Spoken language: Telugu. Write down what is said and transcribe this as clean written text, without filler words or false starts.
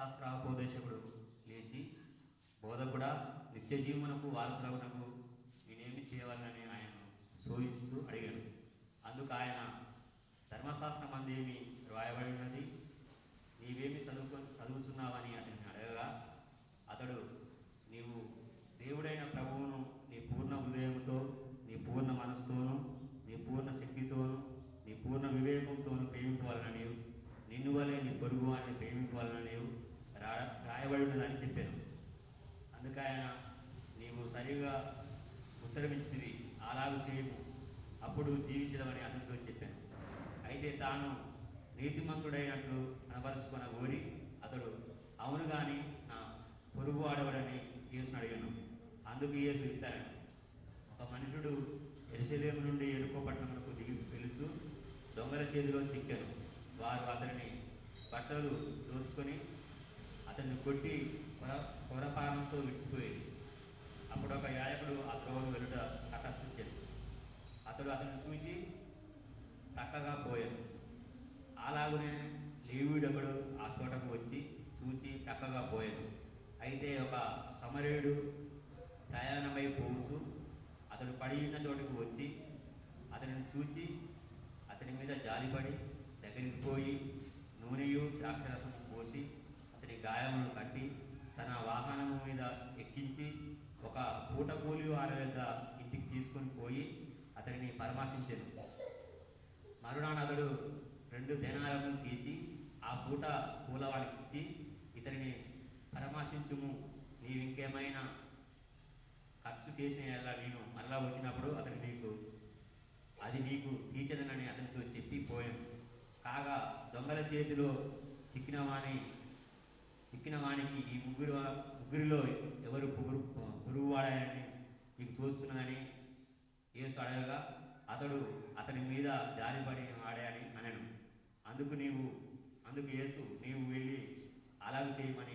ధర్మశాస్త్రోపదేశకుడు లేచి, బోధకుడా, నిత్య జీవమునకు వారసులగునకు నేనేమి చేయవలనని ఆయనను శోధించు అడిగాను. అందుకు ఆయన, ధర్మశాస్త్రమందేమి వ్రాయబడి ఉన్నది, నీవేమి చదువుతున్నావని అతన్ని అడగగా, అతడు, నీవు దేవుడైన ప్రభువును నీ పూర్ణ హృదయంతో, నీ పూర్ణ మనసుతోనూ, నీ పూర్ణ శక్తితోనూ, నీ పూర్ణ వివేకంతోనూ ప్రేమింపవలనని, నిన్ను వలె నీ పొరుగు వారిని ప్రేమింపవలనని రాయబడి ఉన్నదని చెప్పాను. అందుకు ఆయన, నీవు సరిగా ఉత్తరమిచ్చితివి, అలాగూ చేయము, అప్పుడు జీవించడమని అతనితో చెప్పాను. అయితే తాను నీతిమంతుడైనట్లు కనపరుచుకున్న గోరి అతడు, అవును గాని నా పొరుగు వాడవడని యేసును అడిగాను. అందుకు యేసు ఇట్లనెను, ఒక మనుషుడు యెరూషలేము నుండి యెరికో పట్టణమునకు దిగి వెలుచు దొంగల చేతిలో చిక్కెను. వారు అతనిని బట్టలు దోచుకొని అతన్ని కొట్టి కొరపానంతో విడిచిపోయేది. అప్పుడు ఒక యాజకుడు ఆ త్రోవను వెలుట తటస్థించెను. అతడు అతన్ని చూసి ప్రక్కగా పోయాను. అలాగునే లేవీయుడొకడు ఆ చోటకు వచ్చి చూచి ప్రక్కగా పోయాను. అయితే ఒక సమరయుడు ప్రయాణమై పోవచ్చు అతడు పడి ఉన్న చోటుకు వచ్చి అతనిని చూచి అతని మీద జాలిపడి దగ్గరికి పోయి నూనెయు ద్రాక్షరసము పోసి అతని గాయములను కట్టి తన వాహనము మీద ఎక్కించి ఒక పూట కూలి వారి వద్ద ఇంటికి తీసుకొని పోయి అతనిని పరామర్శించెను. మరునాడు అతడు 2 దేనారములు తీసి ఆ పూట కూలవాడికి ఇచ్చి, ఇతనిని పరామర్శించుము, నీవింకేమైనా ఖర్చు చేసిన ఎలా నేను మరలా వచ్చినప్పుడు అది నీకు తీర్చదనని అతనితో చెప్పి పోయాను. కాగా దొంగల చేతిలో చిక్కిన వానికి ఈ ముగ్గురిలో ఎవరు పొరుగువాడని నీకు తోచుతున్నదని యేసు అడగగా, అతడు అతని మీద జారిపడిన వాడే అని అనెను. అందుకు యేసు, నీవు వెళ్ళి అలాగూ చేయమని